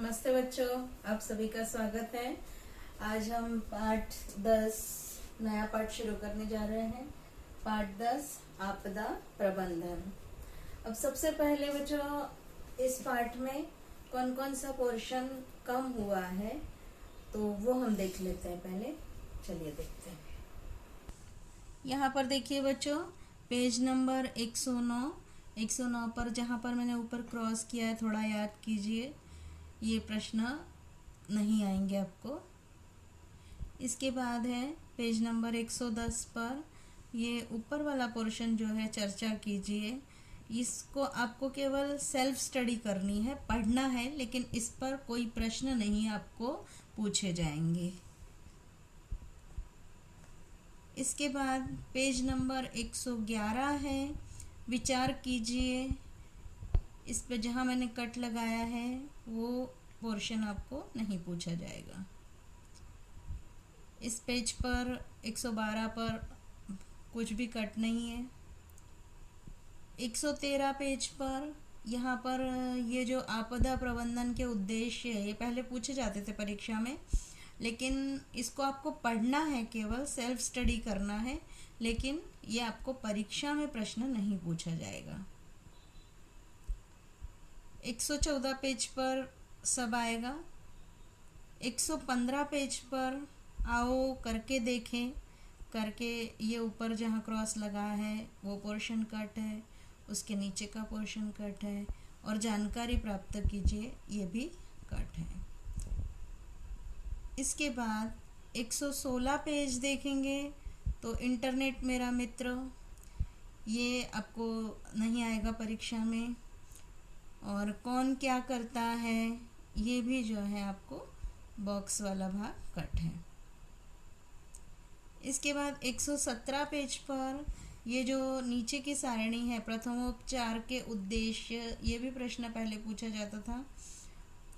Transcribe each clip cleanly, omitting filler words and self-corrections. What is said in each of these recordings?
नमस्ते बच्चों, आप सभी का स्वागत है। आज हम पाठ 10 नया पाठ शुरू करने जा रहे हैं। पाठ 10 आपदा प्रबंधन। अब सबसे पहले बच्चों, इस पाठ में कौन कौन सा पोर्शन कम हुआ है तो वो हम देख लेते हैं। पहले चलिए देखते हैं। यहाँ पर देखिए बच्चों, पेज नंबर 109 पर जहाँ पर मैंने ऊपर क्रॉस किया है, थोड़ा याद कीजिए, ये प्रश्न नहीं आएंगे आपको। इसके बाद है पेज नंबर 110 पर, ये ऊपर वाला पोर्शन जो है चर्चा कीजिए। इसको आपको केवल सेल्फ स्टडी करनी है, पढ़ना है, लेकिन इस पर कोई प्रश्न नहीं आपको पूछे जाएंगे। इसके बाद पेज नंबर 111 है, विचार कीजिए। इस पे जहाँ मैंने कट लगाया है वो पोर्शन आपको नहीं पूछा जाएगा। इस पेज पर 112 पर कुछ भी कट नहीं है। 113 पेज पर यहाँ पर ये जो आपदा प्रबंधन के उद्देश्य है, ये पहले पूछे जाते थे परीक्षा में, लेकिन इसको आपको पढ़ना है, केवल सेल्फ स्टडी करना है, लेकिन ये आपको परीक्षा में प्रश्न नहीं पूछा जाएगा। 114 पेज पर सब आएगा। 115 पेज पर आओ करके देखें, करके ये ऊपर जहाँ क्रॉस लगा है वो पोर्शन कट है, उसके नीचे का पोर्शन कट है, और जानकारी प्राप्त कीजिए, ये भी कट है। इसके बाद 116 पेज देखेंगे तो इंटरनेट मेरा मित्र, ये आपको नहीं आएगा परीक्षा में, और कौन क्या करता है ये भी जो है आपको बॉक्स वाला भाग कट है। इसके बाद 117 पेज पर ये जो नीचे की सारणी है, प्रथमोपचार के उद्देश्य, ये भी प्रश्न पहले पूछा जाता था,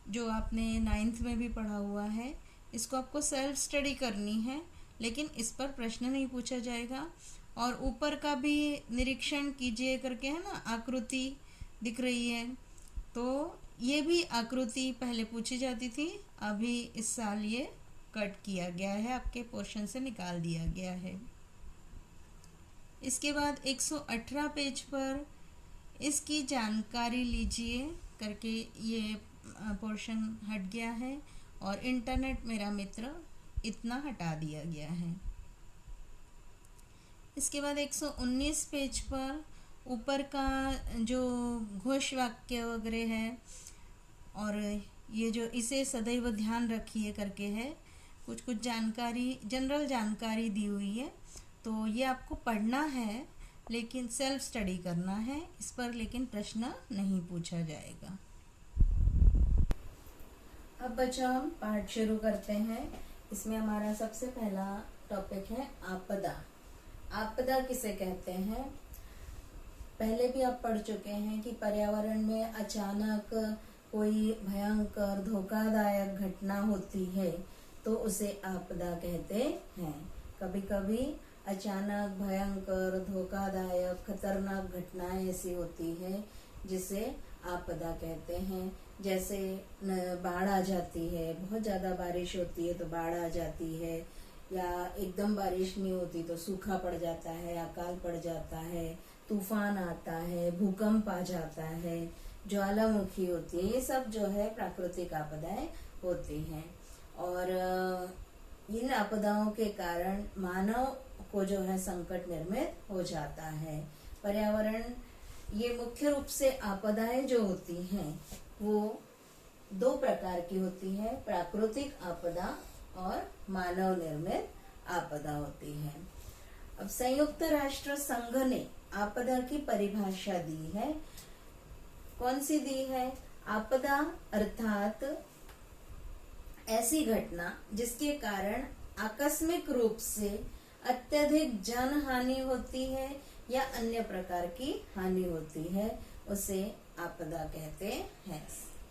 जो आपने 9th में भी पढ़ा हुआ है। इसको आपको सेल्फ स्टडी करनी है, लेकिन इस पर प्रश्न नहीं पूछा जाएगा। और ऊपर का भी निरीक्षण कीजिए करके है ना, आकृति दिख रही है, तो ये भी आकृति पहले पूछी जाती थी, अभी इस साल ये कट किया गया है, आपके पोर्शन से निकाल दिया गया है। इसके बाद 118 पेज पर इसकी जानकारी लीजिए करके ये पोर्शन हट गया है, और इंटरनेट मेरा मित्र इतना हटा दिया गया है। इसके बाद 119 पेज पर ऊपर का जो घोष वाक्य वगैरह है, और ये जो इसे सदैव ध्यान रखिए करके है, कुछ कुछ जानकारी, जनरल जानकारी दी हुई है, तो ये आपको पढ़ना है, लेकिन सेल्फ स्टडी करना है, इस पर लेकिन प्रश्न नहीं पूछा जाएगा। अब बच्चों हम पाठ शुरू करते हैं। इसमें हमारा सबसे पहला टॉपिक है आपदा। आपदा किसे कहते हैं? पहले भी आप पढ़ चुके हैं कि पर्यावरण में अचानक कोई भयंकर धोखादायक घटना होती है तो उसे आपदा कहते हैं। कभी कभी अचानक भयंकर धोखादायक खतरनाक घटनाएं ऐसी होती है जिसे आपदा कहते हैं। जैसे बाढ़ आ जाती है, बहुत ज़्यादा बारिश होती है तो बाढ़ आ जाती है, या एकदम बारिश नहीं होती तो सूखा पड़ जाता है, अकाल पड़ जाता है, तूफान आता है, भूकंप आ जाता है, ज्वालामुखी होती है, ये सब जो है प्राकृतिक आपदाएं होती हैं। और इन आपदाओं के कारण मानव को जो है संकट निर्मित हो जाता है। पर्यावरण, ये मुख्य रूप से आपदाएं जो होती हैं वो 2 प्रकार की होती है, प्राकृतिक आपदा और मानव निर्मित आपदा होती है। अब संयुक्त राष्ट्र संघ ने आपदा की परिभाषा दी है। कौन सी दी है? आपदा अर्थात ऐसी घटना जिसके कारण आकस्मिक रूप से अत्यधिक जन हानि होती है या अन्य प्रकार की हानि होती है, उसे आपदा कहते हैं।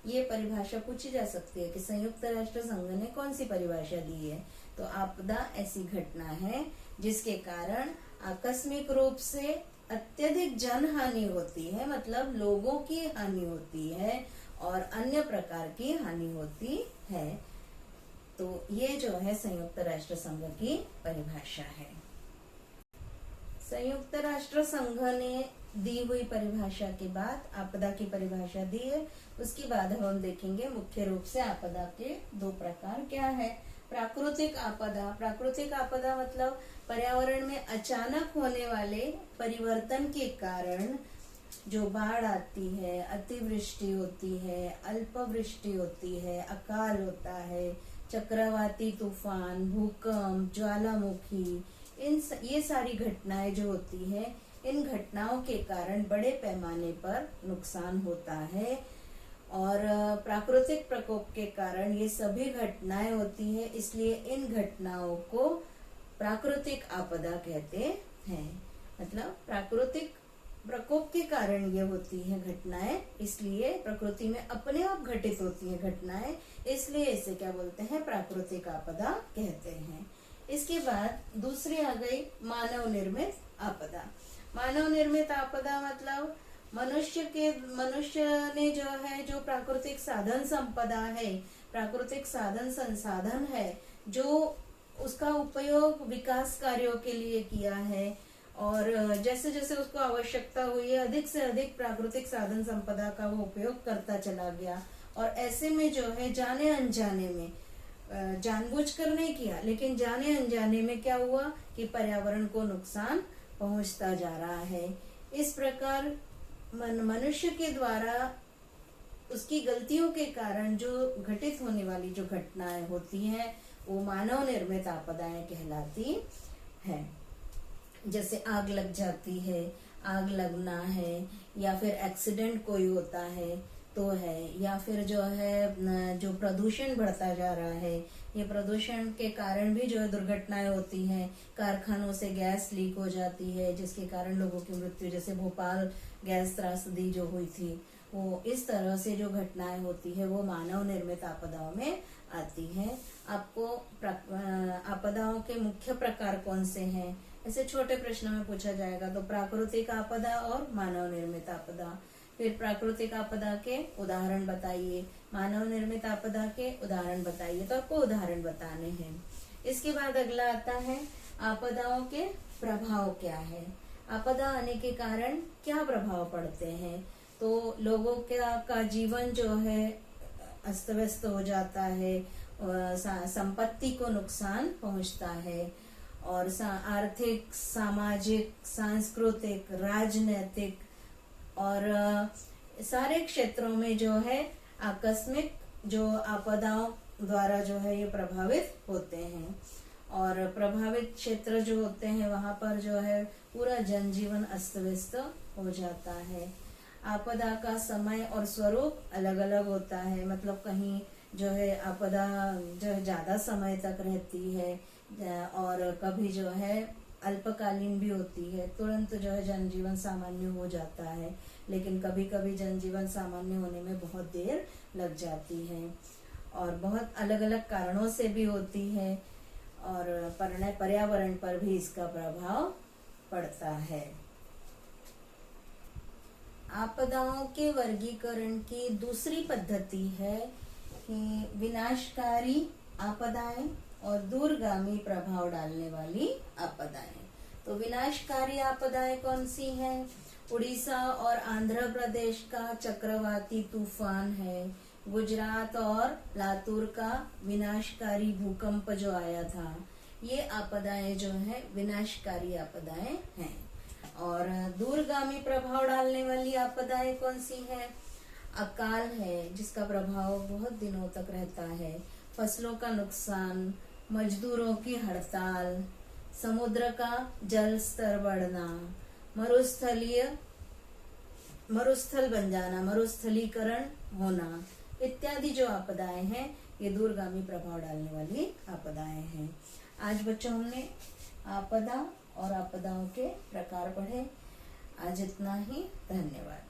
ये परिभाषा पूछी जा सकती है कि संयुक्त राष्ट्र संघ ने कौन सी परिभाषा दी है। तो आपदा ऐसी घटना है जिसके कारण आकस्मिक रूप से अत्यधिक जन हानि होती है, मतलब लोगों की हानि होती है, और अन्य प्रकार की हानि होती है। तो ये जो है संयुक्त राष्ट्र संघ की परिभाषा है। संयुक्त राष्ट्र संघ ने दी हुई परिभाषा के बाद आपदा की परिभाषा दी है। उसके बाद हम देखेंगे मुख्य रूप से आपदा के दो प्रकार क्या है। प्राकृतिक आपदा। प्राकृतिक आपदा मतलब पर्यावरण में अचानक होने वाले परिवर्तन के कारण जो बाढ़ आती है, अतिवृष्टि होती है, अल्पवृष्टि होती है, अकाल होता है, चक्रवाती तूफान, भूकंप, ज्वालामुखी, ये सारी घटनाएं जो होती है, इन घटनाओं के कारण बड़े पैमाने पर नुकसान होता है। और प्राकृतिक प्रकोप के कारण ये सभी घटनाएं होती है, इसलिए इन घटनाओं को प्राकृतिक आपदा कहते हैं। मतलब प्राकृतिक प्रकोप के कारण ये होती है घटनाएं, इसलिए प्रकृति में अपने आप घटित होती है घटनाएं, इसलिए इसे क्या बोलते हैं, प्राकृतिक आपदा कहते हैं। इसके बाद दूसरी आ गई मानव निर्मित आपदा। मानव निर्मित आपदा मतलब मनुष्य ने जो प्राकृतिक साधन संपदा है, प्राकृतिक साधन संसाधन है, जो उसका उपयोग विकास कार्यों के लिए किया है, और जैसे जैसे उसको आवश्यकता हुई है अधिक से अधिक प्राकृतिक साधन संपदा का वो उपयोग करता चला गया। और ऐसे में जो है जाने अनजाने में, जानबूझकर नहीं किया लेकिन जाने अनजाने में क्या हुआ कि पर्यावरण को नुकसान पहुंचता जा रहा है। इस प्रकार मनुष्य के द्वारा उसकी गलतियों के कारण जो घटित होने वाली जो घटनाएं होती हैं वो मानव निर्मित आपदाएं कहलाती हैं। जैसे आग लग जाती है, आग लगना है, या फिर एक्सीडेंट कोई होता है तो है, या फिर जो प्रदूषण बढ़ता जा रहा है, ये प्रदूषण के कारण भी जो है दुर्घटनाएं होती हैं। कारखानों से गैस लीक हो जाती है जिसके कारण लोगों की मृत्यु, जैसे भोपाल गैस त्रासदी जो हुई थी, वो इस तरह से जो घटनाएं होती है वो मानव निर्मित आपदाओं में आती है। आपको आपदाओं के मुख्य प्रकार कौन से हैं, ऐसे छोटे प्रश्न में पूछा जाएगा तो प्राकृतिक आपदा और मानव निर्मित आपदा। फिर प्राकृतिक आपदा के उदाहरण बताइए, मानव निर्मित आपदा के उदाहरण बताइए, तो आपको उदाहरण बताने हैं। इसके बाद अगला आता है आपदाओं के प्रभाव क्या है। आपदा आने के कारण क्या प्रभाव पड़ते हैं। तो लोगों का जीवन जो है अस्त व्यस्त हो जाता है, संपत्ति को नुकसान पहुंचता है, और आर्थिक, सामाजिक, सांस्कृतिक, राजनैतिक और सारे क्षेत्रों में जो है आकस्मिक जो आपदाओं द्वारा जो है ये प्रभावित होते हैं। और प्रभावित क्षेत्र जो होते हैं वहां पर जो है पूरा जनजीवन अस्त व्यस्त हो जाता है। आपदा का समय और स्वरूप अलग अलग होता है। मतलब कहीं जो है आपदा जो है ज्यादा समय तक रहती है, और कभी जो है अल्पकालीन भी होती है, तुरंत जो है जनजीवन सामान्य हो जाता है, लेकिन कभी कभी जनजीवन सामान्य होने में बहुत देर लग जाती है, और बहुत अलग अलग कारणों से भी होती है, और पर्यावरण पर भी इसका प्रभाव पड़ता है। आपदाओं के वर्गीकरण की दूसरी पद्धति है कि विनाशकारी आपदाएं और दूरगामी प्रभाव डालने वाली आपदाएं। तो विनाशकारी आपदाएं कौन सी हैं? उड़ीसा और आंध्र प्रदेश का चक्रवाती तूफान है, गुजरात और लातूर का विनाशकारी भूकंप जो आया था, ये आपदाएं जो है विनाशकारी आपदाएं हैं। और दूरगामी प्रभाव डालने वाली आपदाएं कौन सी है? अकाल है जिसका प्रभाव बहुत दिनों तक रहता है, फसलों का नुकसान, मजदूरों की हड़ताल, समुद्र का जल स्तर बढ़ना, मरुस्थल बन जाना, मरुस्थलीकरण होना, इत्यादि जो आपदाएं हैं ये दूरगामी प्रभाव डालने वाली आपदाएं हैं। आज बच्चों हमने आपदा और आपदाओं के प्रकार पढ़े। आज इतना ही, धन्यवाद।